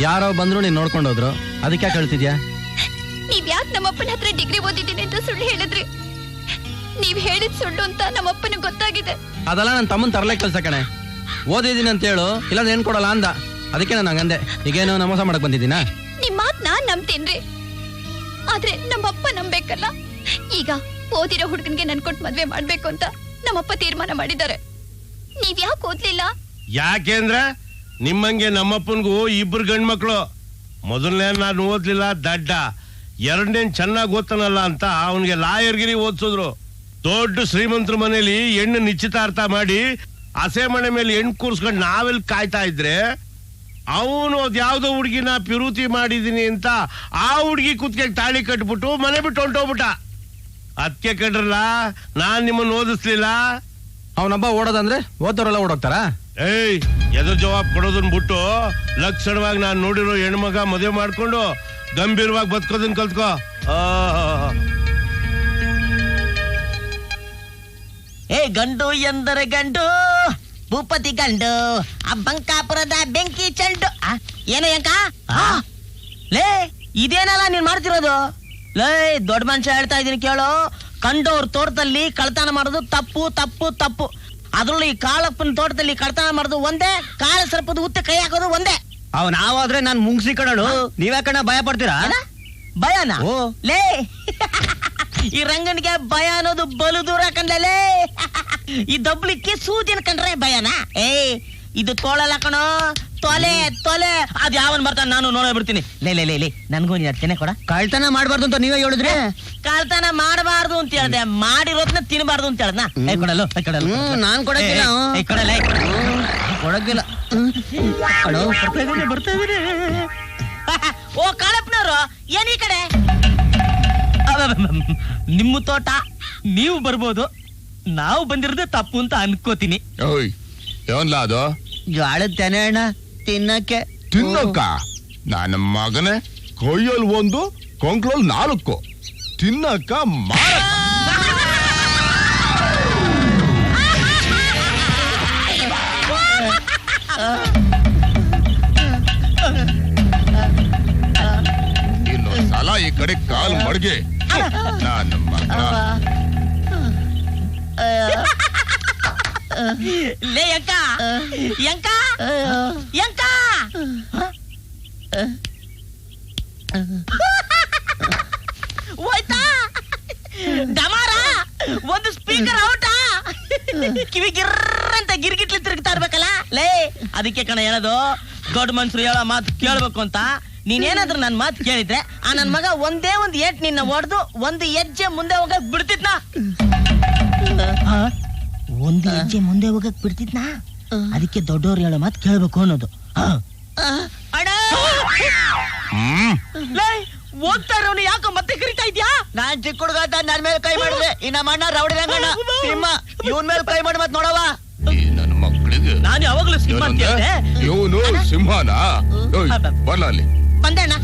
ಯಾರೋ ಬಂದ್ರು ನೀನ್ ನೋಡ್ಕೊಂಡೋದ್ರು, ಅದಕ್ಕೆ ಯಾಕೆ ಹೇಳ್ತಿದ್ಯಾ? ನೀವ್ ಯಾಕೆ ನಮ್ಮಪ್ಪನ ಹತ್ರ ಡಿಗ್ರಿ ಓದಿದ್ದೀನಿ ಅಂತ ಸುಳ್ಳು ಹೇಳಿದ್ರಿ? ನೀವ್ ಹೇಳಿದ್ ಸುಳ್ಳು ಅಂತ ನಮ್ಮಪ್ಪನ ಗೊತ್ತಾಗಿದೆ. ಅದೆಲ್ಲ ನನ್ನ ತಮ್ಮನ್ ತರಲೆ ಕೆಲ್ಸ ಕಣೆ. ಓದಿದ್ದೀನಿ ಅಂತ ಹೇಳು, ಇಲ್ಲ ಏನ್ ಕೊಡಲ್ಲ ಅಂದ, ಅದಕ್ಕೆ ನಾನು ಹಂಗಂದೆ. ಈಗೇನು ನಮೋಸ ಮಾಡಕ್ ಬಂದಿದ್ದೀನಾ? ನಿಮ್ ಮಾತ್ ನಾನ್ ನಂಬ್ತೇನ್ರಿ, ಆದ್ರೆ ನಮ್ಮಪ್ಪ ನಂಬೇಕಲ್ಲ. ಈಗ ಓದಿರೋ ಹುಡುಗನ್ಗೆ ನನ್ ಕೊಟ್ಟು ಮದ್ವೆ ಮಾಡ್ಬೇಕು ಅಂತ ನಮ್ಮಪ್ಪ ತೀರ್ಮಾನ ಮಾಡಿದ್ದಾರೆ. ನೀವ್ ಯಾಕೆ ಓದ್ಲಿಲ್ಲ? ಯಾಕೆಂದ್ರೆ ನಿಮ್ಮಂಗೆ ನಮ್ಮಪ್ಪನ್ಗೂ ಇಬ್ರು ಗಂಡ್ಮಕ್ಳು. ಮೊದಲನೇ ನಾನು ಓದ್ಲಿಲ್ಲ ದಡ್ಡ, ಎರಡನೇನ್ ಚೆನ್ನಾಗಿ ಓದ್ತಾನಲ್ಲ ಅಂತ ಅವನಿಗೆ ಲಾಯರ್ಗಿರಿ ಓದ್ಸಿದ್ರು. ದೊಡ್ಡ ಶ್ರೀಮಂತರ ಮನೇಲಿ ಹೆಣ್ಣು ನಿಶ್ಚಿತಾರ್ಥ ಮಾಡಿ ಹಸೆ ಮನೆ ಮೇಲೆ ಹೆಣ್ಣು ಕೂರ್ಸ್ಕೊಂಡು ನಾವೆಲ್ಲಿ ಕಾಯ್ತಾ ಇದ್ರೆ, ಅವನು ಅದ್ಯಾವ್ದೋ ಹುಡುಗಿನ ಪಿರುತಿ ಮಾಡಿದೀನಿ ಅಂತ ಆ ಹುಡುಗಿ ಕುತ್ತಿಗೆ ತಾಳಿ ಕಟ್ಬಿಟ್ಟು ಮನೆ ಬಿಟ್ಟು ಹೊಂಟೋಗ್ಬಿಟ್ಟ. ಅದಕ್ಕೆ ಕಡ್ರಲ್ಲ ನಾನ್ ನಿಮ್ಮನ್ನ ಓದಿಸ್ಲಿಲ್ಲ. ಅವನೊಬ್ಬ ಓಡೋದಂದ್ರೆ ಓದೋರೆಲ್ಲ ಓಡೋಗ್ತಾರ? ಏಯ್, ಎದು ಜವಾಬ್ ಕೊಡೋದನ್ ಬಿಟ್ಟು ಲಕ್ಷಣವಾಗಿ ನಾನ್ ನೋಡಿರೋ ಹೆಣ್ಮಗ ಮದುವೆ ಮಾಡ್ಕೊಂಡು ಗಂಭೀರವಾಗಿ ಬದುಕೋದನ್ ಕಲ್ತ್ಕೋ. ಏ ಗಂಡು ಎಂದರೆ ಗಂಡು, ಭೂಪತಿ ಗಂಡು, ಆ ಬಂಕಾಪುರದ ಬೆಂಕಿ ಚೆಂಡು. ಏನ ಯಂಕ? ಲೇ, ಇದೇನಲ್ಲ ನೀನ್ ಮಾಡ್ತಿರೋದು? ಲೇ, ದೊಡ್ಡ ಮನುಷ್ಯ ಹೇಳ್ತಾ ಇದೀನಿ ಕೇಳು. ಕಂಡೋರ್ ತೋಟದಲ್ಲಿ ಕಳ್ತನ ಮಾಡೋದು ತಪ್ಪು ತಪ್ಪು ತಪ್ಪು. ಅದ್ರಲ್ಲೂ ಈ ಕಾಳಪ್ಪನ ತೋಟದಲ್ಲಿ ಕಳ್ತನ ಮಾಡೋದು ಒಂದೇ, ಕಾಳ ಸರ್ಪದ ಉತ್ತ ಕೈ ಹಾಕೋದು ಒಂದೇ. ಅವ್ ನಾವಾದ್ರೆ ನಾನ್ ಮುಂಗ್ಸಿ ಕಣಳು, ನೀವೇ ಕಣ ಭಯ ಪಡ್ತೀರಾ? ಭಯನಾ? ಲೇ, ಈ ರಂಗನಿಗೆ ಭಯ ಅನ್ನೋದು ಬಲು ದೂರ ಕಂಡಲೇ. ಈ ದಬ್ಲಿಕ್ಕೆ ಸೂಜಿನ ಕಂಡ್ರೆ ಭಯನಾ? ಏ, ಇದು ತೋಳಲ್ಲ ಕಣೋ, ತೊಲೆ ತೊಲೆ. ಅದ್ ಯಾವನ್ ಬರ್ತಾನೆ ನಾನು ನೋಡ ಬಿಡ್ತೀನಿ. ಲೇ ಲೇ ಲೇ, ನನ್ಗೂ ನೀನ್ ಅಡ್ಕೆನೆ ಕೊಡ. ಕಳ್ತನ ಮಾಡ್ಬಾರ್ದು ಅಂತ ನೀವೇ ಹೇಳಿದ್ರಿ. ಕಳ್ತನ ಮಾಡಬಾರ್ದು ಅಂತ ಹೇಳ್ದೆ, ಮಾಡಿರೋದ್ನ ತಿನ್ಬಾರ್ದು ಅಂತ ಹೇಳ್ದ. ಕೊಡಲು ಕೊಡಲು ನಾನ್ ಕೊಡಕ್ಕಿಲ್ಲ, ಕೊಡಲ್ಲ ಕೊಡಕ್ಕಿಲ್ಲ. ಬರ್ತಾ ಇದೀನಿ. ಓ ಕಾಳಪ್ಪನವ್ರು, ಏನ್ ಈ ಕಡೆ? ನಿಮ್ಮ ತೋಟ ನೀವು ಬರ್ಬೋದು, ನಾವು ಬಂದಿರೋದೇ ತಪ್ಪು ಅಂತ ಅನ್ಕೋತೀನಿ. ಅದು ಜ್ವಾಳದ ಅಣ್ಣ ತಿನ್ನಕ್ಕೆ. ತಿನ್ನಕ್ಕ? ನನ್ನ ಮಗನೇ, ಕೊಯ್ಯಲ್ 1, ಕೊಂಕ್ಳಲ್ 4, ತಿನ್ನಕ್ಕ ಮಾರ. ಇನ್ನೊಂದ್ಸಲ ಈ ಕಡೆ ಕಾಲ್ ಮಡ್ಗೆ ನನ್ನ ಮಗ. ಲೇ ಯಂಕ, ಯಂಕ ಯಂಕ, ಹೋಯ್ತಾ ಡಮಾರ? ಒಂದು ಸ್ಪೀಕರ್ ಔಟಾ? ಕಿವಿ ಗಿರ್ರಂತ ಗಿರ್ಗಿಟ್ಲಿ ತಿರುಗ್ತಾ ಇರ್ಬೇಕಲ್ಲ. ಲೇ, ಅದಕ್ಕೆ ಕಣ ಹೇಳೋದು, ದೊಡ್ಡ ಮನ್ಸರು ಹೇಳೋ ಮಾತು ಕೇಳ್ಬೇಕು ಅಂತ. ನೀನೇನಾದ್ರೂ ನನ್ ಮಾತು ಕೇಳಿದ್ರೆ ಆ ನನ್ ಮಗ ಒಂದೇ ಒಂದು ಏಟ್ ನಿನ್ನ ಹೊಡೆದು ಒಂದು ಹೆಜ್ಜೆ ಮುಂದೆ ಹೋಗಕ್ ಬಿಡ್ತಿದ್ನಾ? ಒಂದು ಹೆಜ್ಜೆ ಮುಂದೆ ಹೋಗಕ್ ಬಿಡ್ತಿದ್ನಾ? ಅದಕ್ಕೆ ದೊಡ್ಡವ್ರು ಹೇಳೋ ಮಾತು ಕೇಳ್ಬೇಕು ಅನ್ನೋದು. ಓದ್ತಾ ಇರೋನು ಯಾಕೋ ಮತ್ತೆ ಕರಿತಾ ಇದ್ಯಾ? ನಾನ್ ಚಿಕ್ಕ ಹುಡುಗ ಅಂತ ನನ್ ಮೇಲೆ ಕೈ ಮಾಡಿದ್ರೆ ಇನ್ನ ಮಣ್ಣ ರೌಡಿ ರಂಗಣ್ಣ ಸಿಂಹ ಇವನ್ ಮೇಲೆ ಕೈ ಮಾಡಿ ಮತ್ ನೋಡವ. ನನ್ನ ಮಕ್ಕಳಿಗೆ ನಾನು ಯಾವಾಗ್ಲೂ ಸಿಂಹ ಅಂತ ಹೇಳ್ದೆ. ಇವನು ಸಿಂಹನಾ? ಬರ್ಲ ಅಲ್ಲಿ ಬಂದೆ ಅಣ್ಣ.